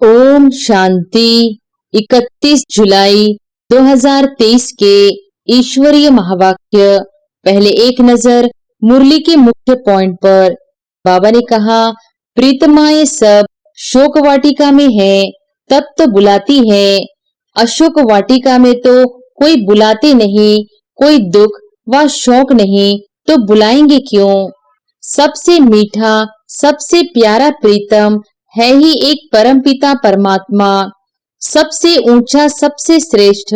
ओम शांति। 31 जुलाई 2023 के ईश्वरीय महावाक्य। पहले एक नजर मुरली के मुख्य पॉइंट पर। बाबा ने कहा, प्रीतमाएं सब शोक वाटिका में है तब तो बुलाती है, अशोक वाटिका में तो कोई बुलाते नहीं, कोई दुख व शोक नहीं तो बुलाएंगे क्यों। सबसे मीठा सबसे प्यारा प्रीतम है ही एक परमपिता परमात्मा, सबसे ऊंचा सबसे श्रेष्ठ।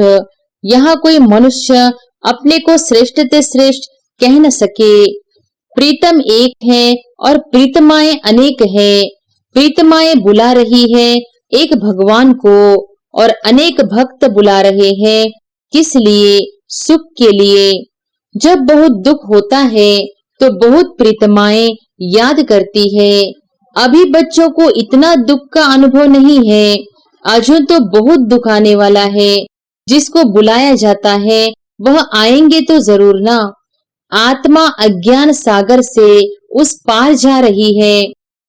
यहाँ कोई मनुष्य अपने को श्रेष्ठ ते श्रेष्ठ कह न सके। प्रीतम एक है और प्रीतमाएं अनेक है। प्रीतमाएं बुला रही है एक भगवान को और अनेक भक्त बुला रहे हैं। किस लिए? सुख के लिए। जब बहुत दुख होता है तो बहुत प्रीतमाएं याद करती है। अभी बच्चों को इतना दुख का अनुभव नहीं है, अजू तो बहुत दुख आने वाला है। जिसको बुलाया जाता है वह आएंगे तो जरूर ना। आत्मा अज्ञान सागर से उस पार जा रही है।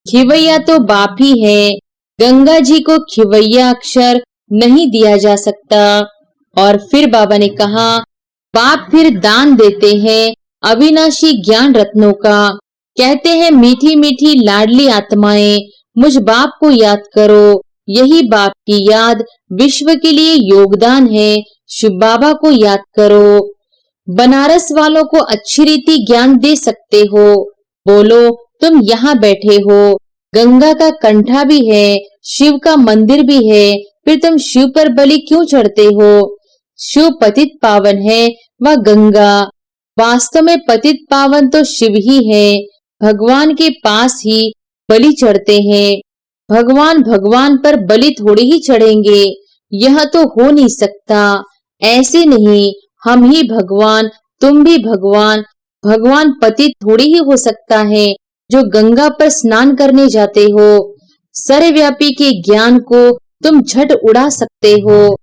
खिवैया तो बाप ही है। गंगा जी को खिवैया अक्षर नहीं दिया जा सकता। और फिर बाबा ने कहा, बाप फिर दान देते हैं अविनाशी ज्ञान रत्नों का। कहते हैं, मीठी मीठी लाडली आत्माएं मुझ बाप को याद करो। यही बाप की याद विश्व के लिए योगदान है। शिव बाबा को याद करो। बनारस वालों को अच्छी रीति ज्ञान दे सकते हो। बोलो, तुम यहाँ बैठे हो, गंगा का कंठा भी है, शिव का मंदिर भी है, फिर तुम शिव पर बलि क्यों चढ़ते हो। शिव पतित पावन है व गंगा। वास्तव में पतित पावन तो शिव ही है। भगवान के पास ही बलि चढ़ते हैं। भगवान पर बलि थोड़ी ही चढ़ेंगे, यह तो हो नहीं सकता। ऐसे नहीं, हम ही भगवान, तुम भी भगवान। भगवान पतित थोड़ी ही हो सकता है जो गंगा पर स्नान करने जाते हो। सर्वव्यापी के ज्ञान को तुम झट उड़ा सकते हो।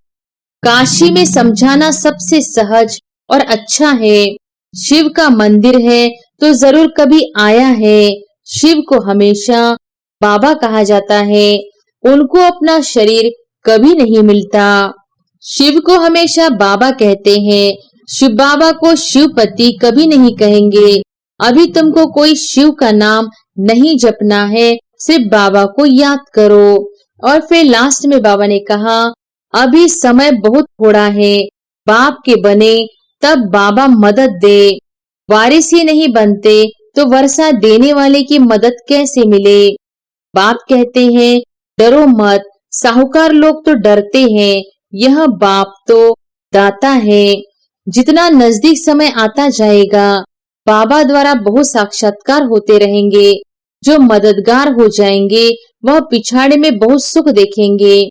काशी में समझाना सबसे सहज और अच्छा है। शिव का मंदिर है तो जरूर कभी आया है। शिव को हमेशा बाबा कहा जाता है। उनको अपना शरीर कभी नहीं मिलता। शिव को हमेशा बाबा कहते हैं। शिव बाबा को शिवपति कभी नहीं कहेंगे। अभी तुमको कोई शिव का नाम नहीं जपना है, सिर्फ बाबा को याद करो। और फिर लास्ट में बाबा ने कहा, अभी समय बहुत थोड़ा है, बाप के बने तब बाबा मदद दे। वारिस ही नहीं बनते तो वर्षा देने वाले की मदद कैसे मिले। बाप कहते हैं, डरो मत, साहूकार लोग तो डरते हैं, यह बाप तो दाता है। जितना नजदीक समय आता जाएगा, बाबा द्वारा बहुत साक्षात्कार होते रहेंगे। जो मददगार हो जाएंगे वह पिछाड़े में बहुत सुख देखेंगे।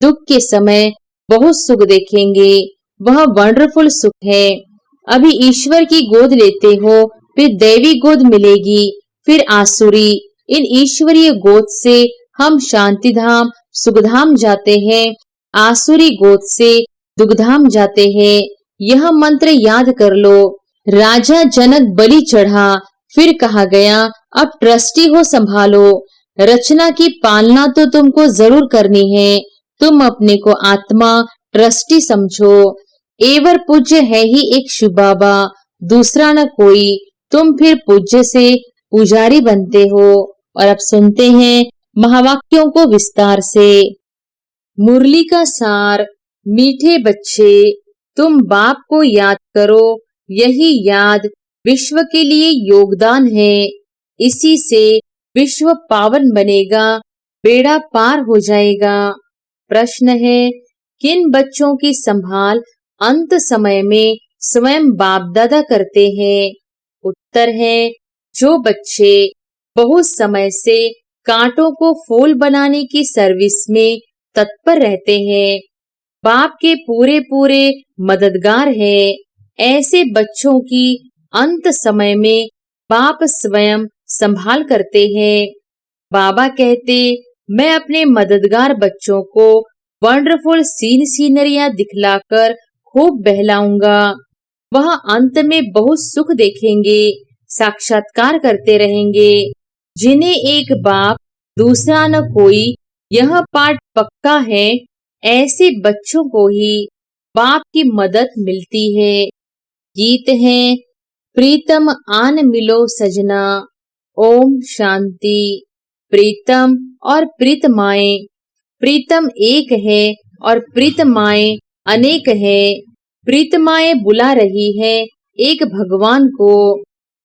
दुख के समय बहुत सुख देखेंगे, वह वंडरफुल सुख है। अभी ईश्वर की गोद लेते हो, फिर दैवी गोद मिलेगी, फिर आसुरी। इन ईश्वरीय गोद से हम शांति धाम सुखधाम जाते हैं, आसुरी गोद से दुखधाम जाते हैं। यह मंत्र याद कर लो। राजा जनक बलि चढ़ा, फिर कहा गया, अब ट्रस्टी हो संभालो। रचना की पालना तो तुमको जरूर करनी है। तुम अपने को आत्मा ट्रस्टी समझो। एवर पूज्य है ही एक शिव बाबा, दूसरा न कोई। तुम फिर पूज्य से पुजारी बनते हो। और अब सुनते हैं महावाक्यों को विस्तार से। मुरली का सार। मीठे बच्चे, तुम बाप को याद करो। यही याद विश्व के लिए योगदान है। इसी से विश्व पावन बनेगा, बेड़ा पार हो जाएगा। प्रश्न है, किन बच्चों की संभाल अंत समय में स्वयं बाप दादा करते हैं। उत्तर है, जो बच्चे बहुत समय से कांटों को फूल बनाने की सर्विस में तत्पर रहते हैं, बाप के पूरे पूरे मददगार है। ऐसे बच्चों की अंत समय में बाप स्वयं संभाल करते हैं। बाबा कहते, मैं अपने मददगार बच्चों को वंडरफुल सीनरियां दिखलाकर खूब बहलाऊंगा। वह अंत में बहुत सुख देखेंगे, साक्षात्कार करते रहेंगे। जिन्हें एक बाप दूसरा न कोई यह पाठ पक्का है, ऐसे बच्चों को ही बाप की मदद मिलती है। गीत है, प्रीतम आन मिलो सजना, ओम शांति। प्रीतम और प्रीतमाएं, प्रीतम एक है और प्रीतमाएं अनेक है। प्रीतमाएं बुला रही है एक भगवान को,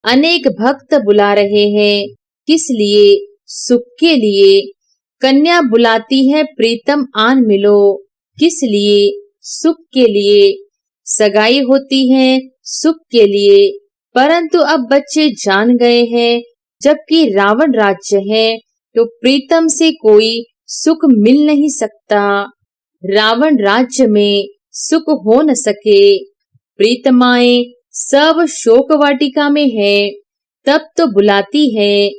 अनेक भक्त बुला रहे हैं। किस लिए? सुख के लिए। कन्या बुलाती है प्रीतम आन मिलो, किस लिए? सुख के लिए। सगाई होती है सुख के लिए, परंतु अब बच्चे जान गए हैं, जबकि रावण राज्य है तो प्रीतम से कोई सुख मिल नहीं सकता। रावण राज्य में सुख हो न सके। प्रीतमाएं सब शोक वाटिका में है, तब तो बुलाती है।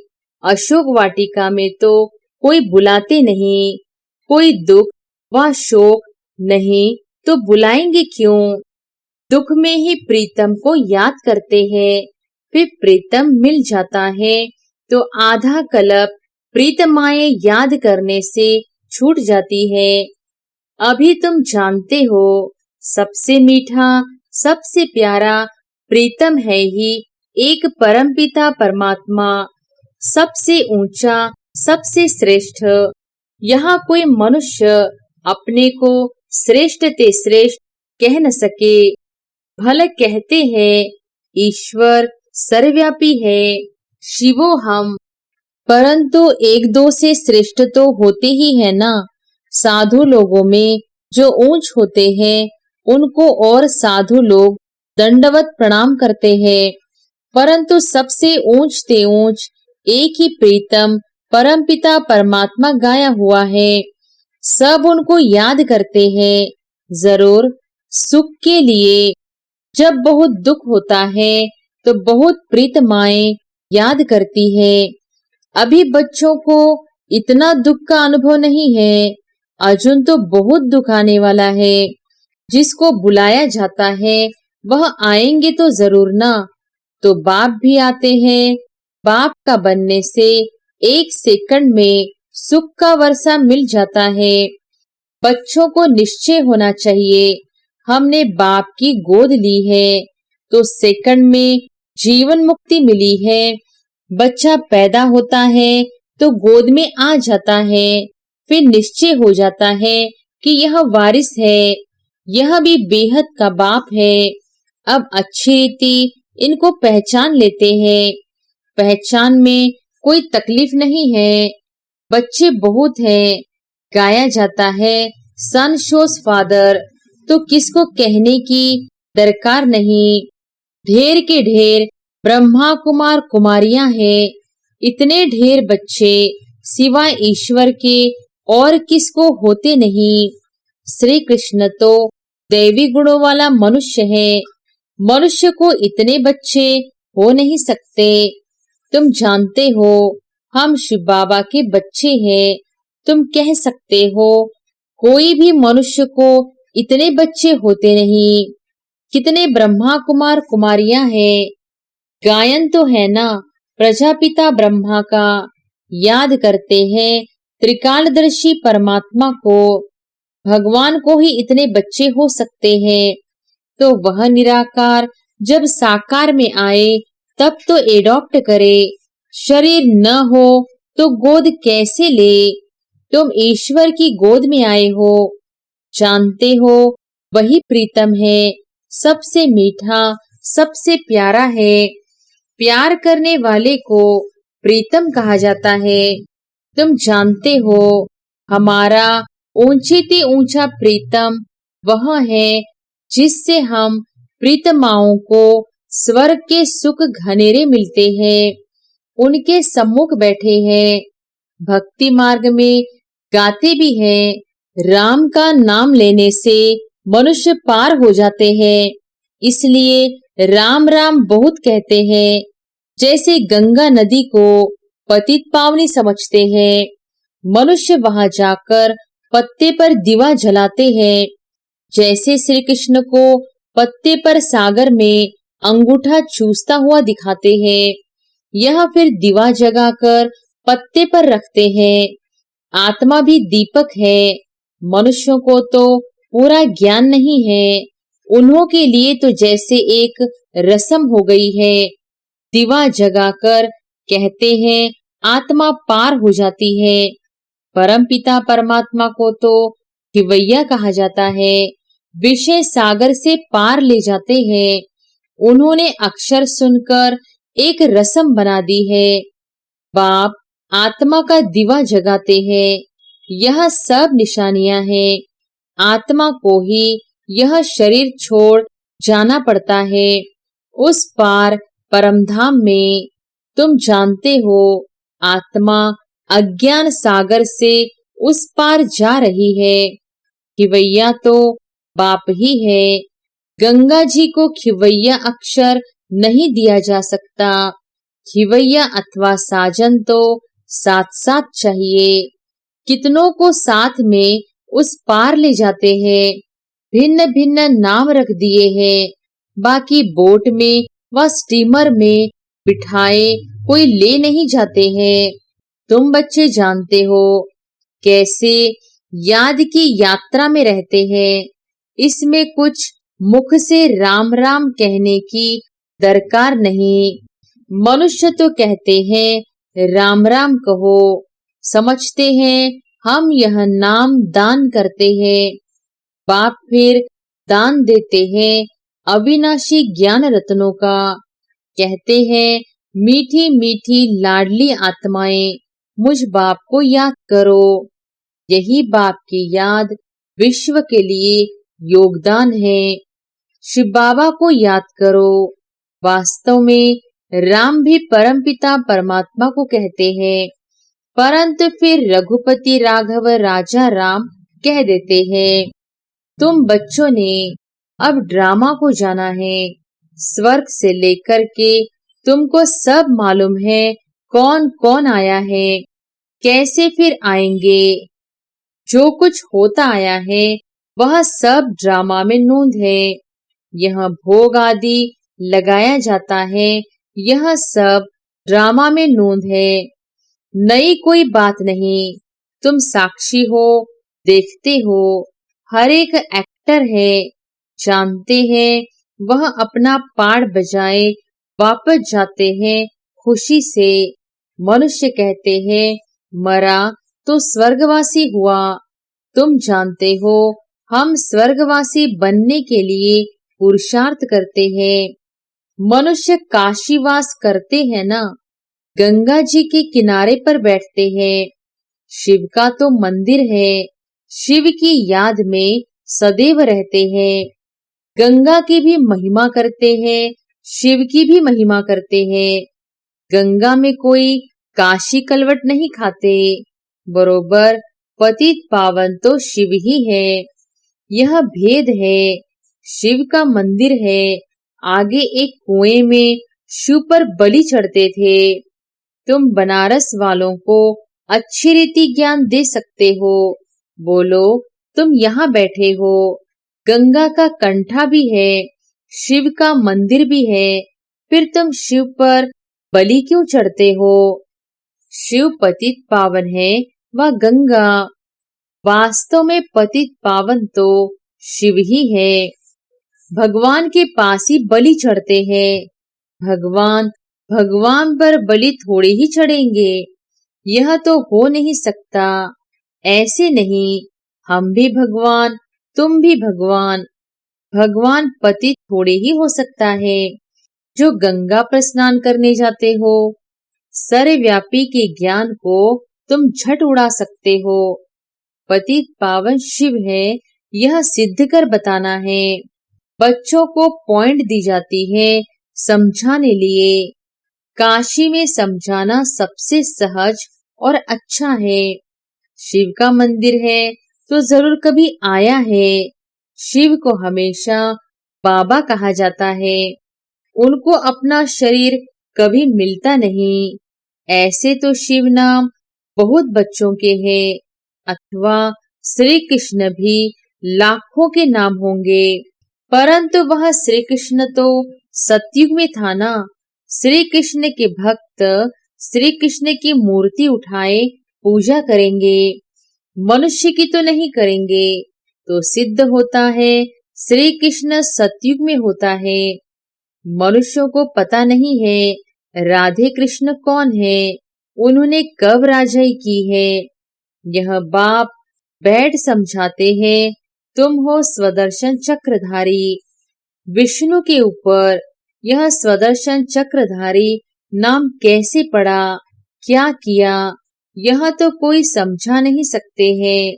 अशोक वाटिका में तो कोई बुलाते नहीं। कोई दुख व शोक नहीं तो बुलाएंगे क्यों? दुख में ही प्रीतम को याद करते हैं, फिर प्रीतम मिल जाता है तो आधा कल्प प्रीतमाएं याद करने से छूट जाती है। अभी तुम जानते हो, सबसे मीठा सबसे प्यारा प्रीतम है ही एक परमपिता परमात्मा, सबसे ऊंचा सबसे श्रेष्ठ। यहाँ कोई मनुष्य अपने को श्रेष्ठ ते श्रेष्ठ कह न सके। भले कहते हैं ईश्वर सर्वव्यापी है, शिवो हम, परंतु एक दो से श्रेष्ठ तो होते ही है ना। साधु लोगों में जो ऊंच होते हैं उनको और साधु लोग दंडवत प्रणाम करते हैं, परंतु सबसे ऊंच ते ऊंच एक ही प्रीतम परमपिता परमात्मा गाया हुआ है। सब उनको याद करते हैं, जरूर सुख के लिए। जब बहुत दुख होता है तो बहुत प्रीतमाएं याद करती है। अभी बच्चों को इतना दुख का अनुभव नहीं है, अर्जुन तो बहुत दुख आने वाला है। जिसको बुलाया जाता है वह आएंगे तो जरूर ना। तो बाप भी आते हैं। बाप का बनने से एक सेकंड में सुख का वर्षा मिल जाता है। बच्चों को निश्चय होना चाहिए, हमने बाप की गोद ली है तो सेकंड में जीवन मुक्ति मिली है। बच्चा पैदा होता है तो गोद में आ जाता है, फिर निश्चय हो जाता है कि यह वारिस है, यह भी बेहद का बाप है। अब अच्छी रीति इनको पहचान लेते हैं। पहचान में कोई तकलीफ नहीं है। बच्चे बहुत हैं, गाया जाता है सन शोज फादर, तो किसको कहने की दरकार नहीं। ढेर के ढेर ब्रह्मा कुमार कुमारियां हैं। इतने ढेर बच्चे सिवाय ईश्वर के और किसको होते नहीं। श्री कृष्ण तो दैवी गुणों वाला मनुष्य है, मनुष्य को इतने बच्चे हो नहीं सकते। तुम जानते हो हम शिव बाबा के बच्चे हैं। तुम कह सकते हो कोई भी मनुष्य को इतने बच्चे होते नहीं। कितने ब्रह्मा कुमार कुमारियां हैं। गायन तो है ना प्रजापिता ब्रह्मा का, याद करते हैं त्रिकालदर्शी परमात्मा को। भगवान को ही इतने बच्चे हो सकते हैं, तो वह निराकार जब साकार में आए तब तो एडॉप्ट करे। शरीर न हो तो गोद कैसे ले? तुम ईश्वर की गोद में आए हो। जानते हो वही प्रीतम है, सबसे मीठा सबसे प्यारा है। प्यार करने वाले को प्रीतम कहा जाता है। तुम जानते हो हमारा ऊंचे ते ऊंचा प्रीतम वह है जिससे हम प्रीतमाओं को स्वर्ग के सुख घनेरे मिलते हैं। उनके सम्मुख बैठे हैं। भक्ति मार्ग में गाते भी हैं, राम का नाम लेने से मनुष्य पार हो जाते हैं, इसलिए राम राम बहुत कहते हैं। जैसे गंगा नदी को पतित पावनी समझते हैं, मनुष्य वहां जाकर पत्ते पर दिवा जलाते हैं। जैसे श्री कृष्ण को पत्ते पर सागर में अंगूठा चूसता हुआ दिखाते हैं, यह फिर दिवा जगाकर पत्ते पर रखते हैं। आत्मा भी दीपक है। मनुष्यों को तो पूरा ज्ञान नहीं है। उन्हों के लिए तो जैसे एक रस्म हो गई है। दिवा जगाकर कहते हैं आत्मा पार हो जाती है। परमपिता परमात्मा को तो खिवैया कहा जाता है। विषय सागर से पार ले जाते हैं। उन्होंने अक्षर सुनकर एक रस्म बना दी है। बाप आत्मा का दिवा जगाते हैं। यह सब निशानियां हैं। आत्मा को ही यह शरीर छोड़ जाना पड़ता है। उस पार परमधाम में तुम जानते हो आत्मा अज्ञान सागर से उस पार जा रही है। खिवैया तो बाप ही है। गंगा जी को खिवैया अक्षर नहीं दिया जा सकता। खिवैया अथवा साजन तो साथ साथ चाहिए। कितनों को साथ में उस पार ले जाते हैं। भिन्न भिन्न नाम रख दिए हैं। बाकी बोट में व स्टीमर में बिठाए कोई ले नहीं जाते हैं। तुम बच्चे जानते हो कैसे याद की यात्रा में रहते हैं। इसमें कुछ मुख से राम राम कहने की दरकार नहीं। मनुष्य तो कहते हैं राम राम कहो। समझते हैं हम यह नाम दान करते हैं। बाप फिर दान देते हैं अविनाशी ज्ञान रत्नों का। कहते हैं मीठी मीठी लाडली आत्माएं मुझ बाप को याद करो। यही बाप की याद विश्व के लिए योगदान है। शिव बाबा को याद करो। वास्तव में राम भी परमपिता परमात्मा को कहते हैं, परंतु फिर रघुपति राघव राजा राम कह देते हैं। तुम बच्चों ने अब ड्रामा को जाना है। स्वर्ग से लेकर के तुमको सब मालूम है कौन कौन आया है, कैसे फिर आएंगे। जो कुछ होता आया है वह सब ड्रामा में नोंद है। यह भोग आदि लगाया जाता है, यह सब ड्रामा में नोंद है। नई कोई बात नहीं। तुम साक्षी हो, देखते हो। हर एक एक्टर है। जानते हैं वह अपना पार्ट बजाए वापस जाते हैं खुशी से। मनुष्य कहते हैं मरा तो स्वर्गवासी हुआ। तुम जानते हो हम स्वर्गवासी बनने के लिए पुरुषार्थ करते हैं। मनुष्य काशीवास करते हैं ना, गंगा जी के किनारे पर बैठते हैं। शिव का तो मंदिर है। शिव की याद में सदैव रहते हैं। गंगा की भी महिमा करते हैं, शिव की भी महिमा करते हैं। गंगा में कोई काशी कलवट नहीं खाते। बरोबर पतित पावन तो शिव ही है। यह भेद है। शिव का मंदिर है। आगे एक कुएं में शिव पर बलि चढ़ते थे। तुम बनारस वालों को अच्छी रीति ज्ञान दे सकते हो। बोलो तुम यहाँ बैठे हो। गंगा का कंठा भी है, शिव का मंदिर भी है, फिर तुम शिव पर बलि क्यों चढ़ते हो? शिव पतित पावन है व गंगा। वास्तव में पतित पावन तो शिव ही है। भगवान के पास ही बलि चढ़ते हैं। भगवान पर बलि थोड़े ही चढ़ेंगे। यह तो हो नहीं सकता। ऐसे नहीं, हम भी भगवान, तुम भी भगवान। भगवान पतित थोड़े ही हो सकता है। जो गंगा पर स्नान करने जाते हो, सर्वव्यापी के ज्ञान को तुम झट उड़ा सकते हो। पतित पावन शिव है, यह सिद्ध कर बताना है। बच्चों को पॉइंट दी जाती है समझाने लिए। काशी में समझाना सबसे सहज और अच्छा है। शिव का मंदिर है तो जरूर कभी आया है। शिव को हमेशा बाबा कहा जाता है। उनको अपना शरीर कभी मिलता नहीं। ऐसे तो शिव नाम बहुत बच्चों के हैं, अथवा श्री कृष्ण भी लाखों के नाम होंगे, परंतु वह श्री कृष्ण तो सतयुग में था ना। श्री कृष्ण के भक्त श्री कृष्ण की मूर्ति उठाए पूजा करेंगे, मनुष्य की तो नहीं करेंगे, तो सिद्ध होता है श्री कृष्ण सतयुग में होता है। मनुष्यों को पता नहीं है राधे कृष्ण कौन है, उन्होंने कब राजाई की है। यह बाप बैठ समझाते हैं, तुम हो स्वदर्शन चक्रधारी। विष्णु के ऊपर यह स्वदर्शन चक्रधारी नाम कैसे पड़ा, क्या किया, यह तो कोई समझा नहीं सकते हैं।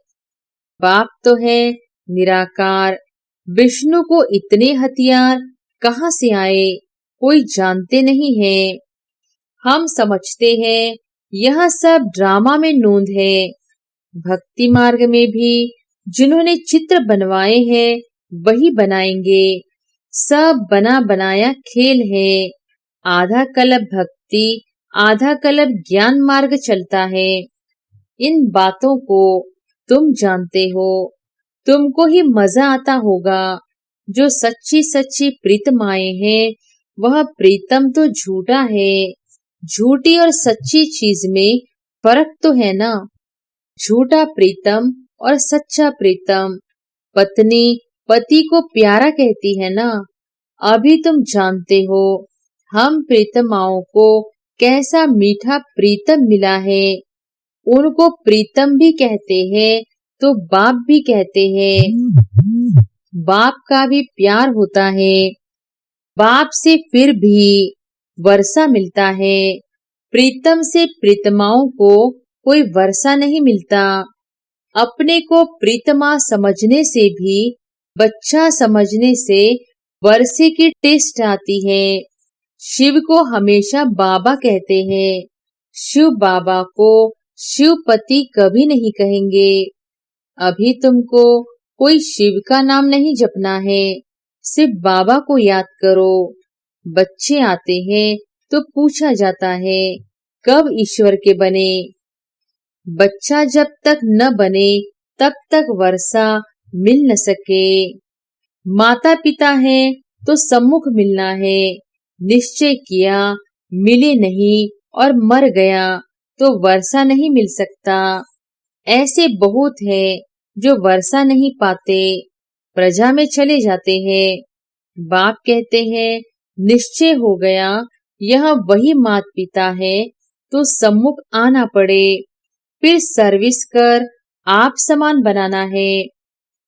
बाप तो है निराकार, विष्णु को इतने हथियार कहाँ से आए, कोई जानते नहीं है। हम समझते हैं यह सब ड्रामा में नोंद है। भक्ति मार्ग में भी जिन्होंने चित्र बनवाए हैं वही बनाएंगे। सब बना बनाया खेल है। आधा कल्प भक्ति, आधा कल्प ज्ञान मार्ग चलता है। इन बातों को तुम जानते हो, तुमको ही मजा आता होगा। जो सच्ची सच्ची प्रीतमाएं हैं, वह प्रीतम तो झूठा है। झूठी और सच्ची चीज में फर्क तो है ना। झूठा प्रीतम और सच्चा प्रीतम, पत्नी पति को प्यारा कहती है ना। अभी तुम जानते हो हम प्रीतमाओं को कैसा मीठा प्रीतम मिला है। उनको प्रीतम भी कहते हैं तो बाप भी कहते हैं। बाप का भी प्यार होता है। बाप से फिर भी वर्षा मिलता है। प्रीतम से प्रीतमाओं को कोई वर्षा नहीं मिलता। अपने को प्रीतमा समझने से भी, बच्चा समझने से वर्षे की टेस्ट आती है। शिव को हमेशा बाबा कहते हैं। शिव बाबा को शिवपति कभी नहीं कहेंगे। अभी तुमको कोई शिव का नाम नहीं जपना है, सिर्फ बाबा को याद करो। बच्चे आते हैं तो पूछा जाता है कब ईश्वर के बने। बच्चा जब तक न बने तब तक वर्षा मिल न सके। माता पिता है तो सम्मुख मिलना है। निश्चय किया, मिले नहीं और मर गया तो वर्षा नहीं मिल सकता। ऐसे बहुत है जो वर्षा नहीं पाते, प्रजा में चले जाते हैं। बाप कहते हैं निश्चय हो गया यह वही मात पिता है तो सम्मुख आना पड़े। फिर सर्विस कर आप समान बनाना है,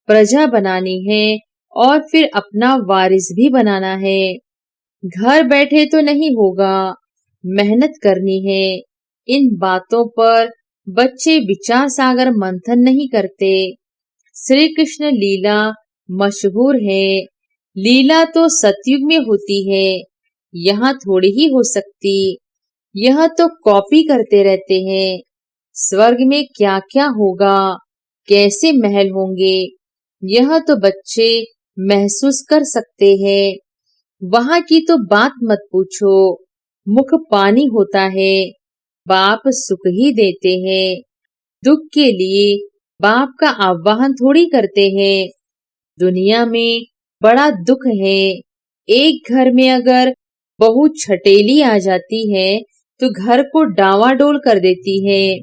प्रजा बनानी है और फिर अपना वारिस भी बनाना है। घर बैठे तो नहीं होगा, मेहनत करनी है। इन बातों पर बच्चे विचार सागर मंथन नहीं करते। श्री कृष्ण लीला मशहूर है। लीला तो सतयुग में होती है, यहाँ थोड़ी ही हो सकती। यह तो कॉपी करते रहते हैं। स्वर्ग में क्या क्या होगा, कैसे महल होंगे, यह तो बच्चे महसूस कर सकते हैं। वहां की तो बात मत पूछो, मुख पानी होता है। बाप सुख ही देते हैं। दुख के लिए बाप का आह्वान थोड़ी करते हैं। दुनिया में बड़ा दुख है। एक घर में अगर बहू छटेली आ जाती है तो घर को डावाडोल कर देती है।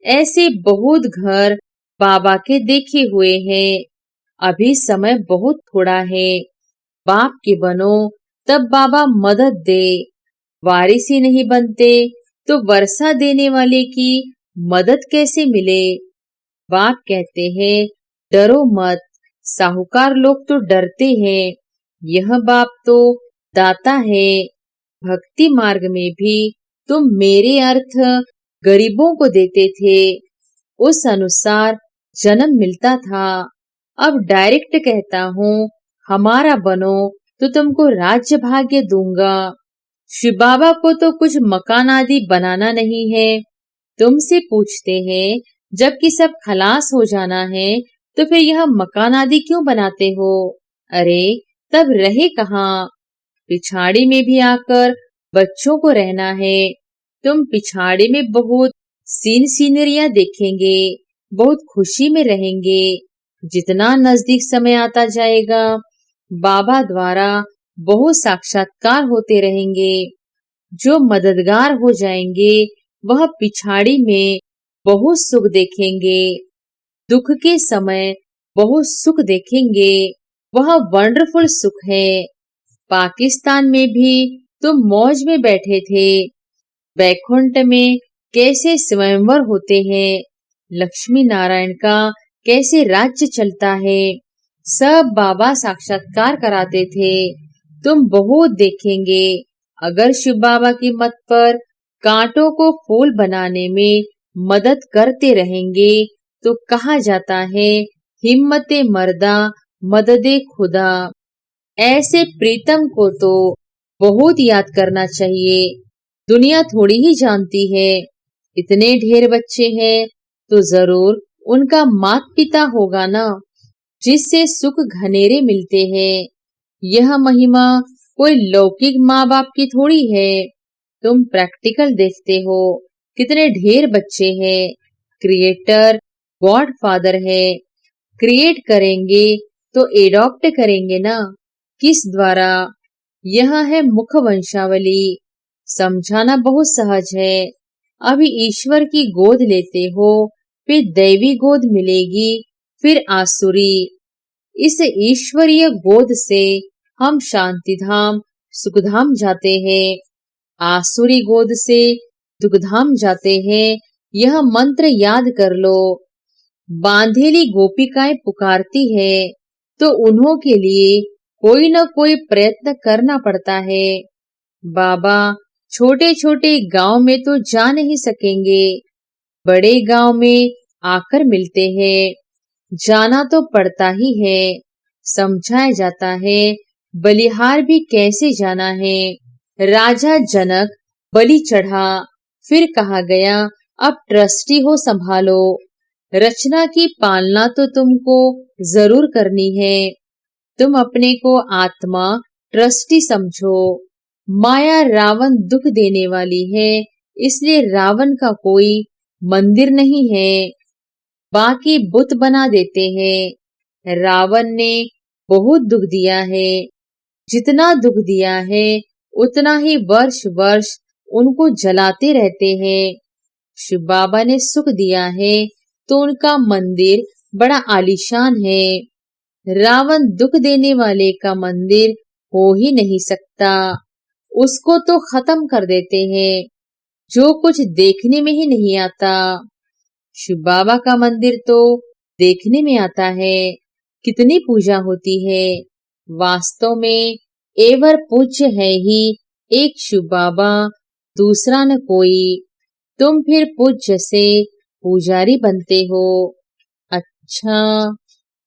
ऐसे बहुत घर बाबा के देखे हुए हैं। अभी समय बहुत थोड़ा है। बाप के बनो तब बाबा मदद दे। वारिस ही नहीं बनते तो वर्षा देने वाले की मदद कैसे मिले। बाप कहते हैं डरो मत, साहूकार लोग तो डरते हैं, यह बाप तो दाता है। भक्ति मार्ग में भी तुम मेरे अर्थ गरीबों को देते थे, उस अनुसार जन्म मिलता था। अब डायरेक्ट कहता हूँ हमारा बनो तो तुमको राज्य भाग्य दूंगा। शिव बाबा को तो कुछ मकान आदि बनाना नहीं है। तुमसे पूछते हैं जबकि सब खलास हो जाना है तो फिर यह मकान आदि क्यों बनाते हो। अरे तब रहे कहाँ। पिछाड़ी में भी आकर बच्चों को रहना है। तुम पिछाड़ी में बहुत सीनरियां देखेंगे, बहुत खुशी में रहेंगे। जितना नजदीक समय आता जाएगा बाबा द्वारा बहुत साक्षात्कार होते रहेंगे। जो मददगार हो जाएंगे वह पिछाड़ी में बहुत सुख देखेंगे, दुख के समय बहुत सुख देखेंगे, वह वंडरफुल सुख है। पाकिस्तान में भी तुम मौज में बैठे थे, बैकुंठ में कैसे स्वयंवर होते हैं, लक्ष्मी नारायण का कैसे राज्य चलता है, सब बाबा साक्षात्कार कराते थे। तुम बहुत देखेंगे। अगर शिव बाबा की मत पर कांटों को फूल बनाने में मदद करते रहेंगे तो कहा जाता है, हिम्मते मर्दा मददे खुदा। ऐसे प्रीतम को तो बहुत याद करना चाहिए। दुनिया थोड़ी ही जानती है, इतने ढेर बच्चे हैं तो जरूर उनका माता पिता होगा ना, जिससे सुख घनेरे मिलते हैं। यह महिमा कोई लौकिक माँ बाप की थोड़ी है। तुम प्रैक्टिकल देखते हो, कितने ढेर बच्चे हैं। क्रिएटर गॉड फादर है। क्रिएट करेंगे तो एडॉप्ट करेंगे ना, किस द्वारा? यह है मुख वंशावली। समझाना बहुत सहज है। अभी ईश्वर की गोद लेते हो, फिर दैवी गोद मिलेगी, फिर आसुरी। इस ईश्वरीय गोद से हम शांतिधाम सुखधाम जाते हैं, आसुरी गोद से दुखधाम जाते हैं। यह मंत्र याद कर लो। बांधेली गोपिकाएं पुकारती है तो उन्हों के लिए कोई न कोई प्रयत्न करना पड़ता है। बाबा छोटे छोटे गांव में तो जा नहीं सकेंगे, बड़े गांव में आकर मिलते हैं। जाना तो पड़ता ही है। समझाया जाता है बलिहार भी कैसे जाना है। राजा जनक बलि चढ़ा, फिर कहा गया अब ट्रस्टी हो संभालो। रचना की पालना तो तुमको जरूर करनी है। तुम अपने को आत्मा ट्रस्टी समझो। माया रावण दुख देने वाली है, इसलिए रावण का कोई मंदिर नहीं है, बाकी बुत बना देते हैं। रावण ने बहुत दुख दिया है। जितना दुख दिया है उतना ही वर्ष वर्ष उनको जलाते रहते हैं। शिव बाबा ने सुख दिया है तो उनका मंदिर बड़ा आलीशान है। रावण दुख देने वाले का मंदिर हो ही नहीं सकता, उसको तो खत्म कर देते हैं, जो कुछ देखने में ही नहीं आता। शिव बाबा का मंदिर तो देखने में आता है, कितनी पूजा होती है। वास्तव में एवर पूज्य है ही एक शिव बाबा, दूसरा न कोई। तुम फिर पूज्य से पुजारी बनते हो। अच्छा,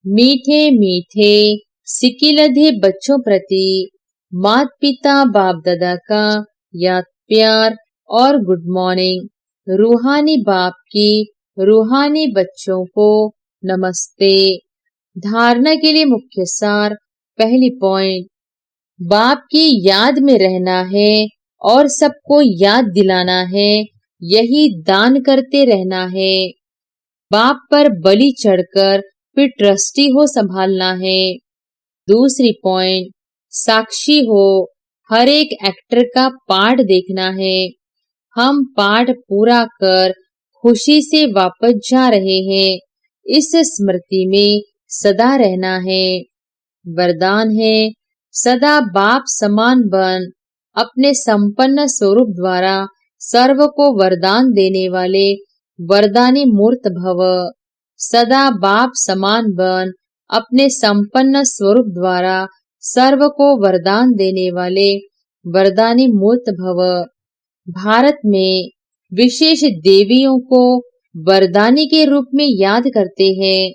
मीठे मीठे सिकिलधे बच्चों प्रति माता पिता बाप दादा का याद प्यार और गुड मॉर्निंग। रूहानी बाप की रूहानी बच्चों को नमस्ते। धारणा के लिए मुख्य सार। पहली पॉइंट, बाप की याद में रहना है और सबको याद दिलाना है, यही दान करते रहना है। बाप पर बलि चढ़कर फिर ट्रस्टी हो संभालना है। दूसरी पॉइंट, साक्षी हो, हर एक एक्टर का पार्ट देखना है। हम पार्ट पूरा कर खुशी से वापस जा रहे हैं, इस स्मृति में सदा रहना है। वरदान है, सदा बाप समान बन, अपने संपन्न स्वरूप द्वारा सर्व को वरदान देने वाले वरदानी मूर्त भव। सदा बाप समान बन, अपने संपन्न स्वरूप द्वारा सर्व को वरदान देने वाले वरदानी मूर्त भव। भारत में विशेष देवियों को वरदानी के रूप में याद करते हैं,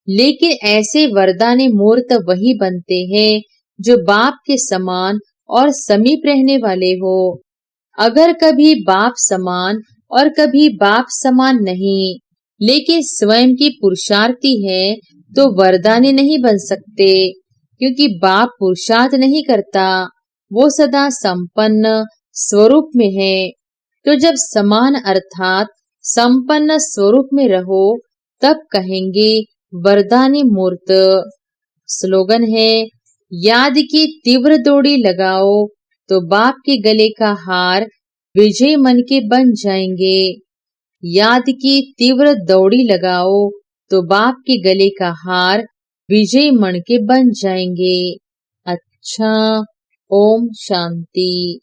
लेकिन ऐसे वरदानी मूर्त वही बनते हैं जो बाप के समान और समीप रहने वाले हो। अगर कभी बाप समान और कभी बाप समान नहीं, लेकिन स्वयं की पुरुषार्थी है तो वरदानी नहीं बन सकते, क्योंकि बाप पुरुषार्थ नहीं करता, वो सदा संपन्न स्वरूप में है। तो जब समान अर्थात संपन्न स्वरूप में रहो तब कहेंगे वरदानी मूर्त। स्लोगन है, याद की तीव्र दौड़ी लगाओ तो बाप के गले का हार विजय मन के बन जाएंगे। याद की तीव्र दौड़ी लगाओ तो बाप के गले का हार विजय मण के बन जाएंगे। अच्छा, ओम शांति।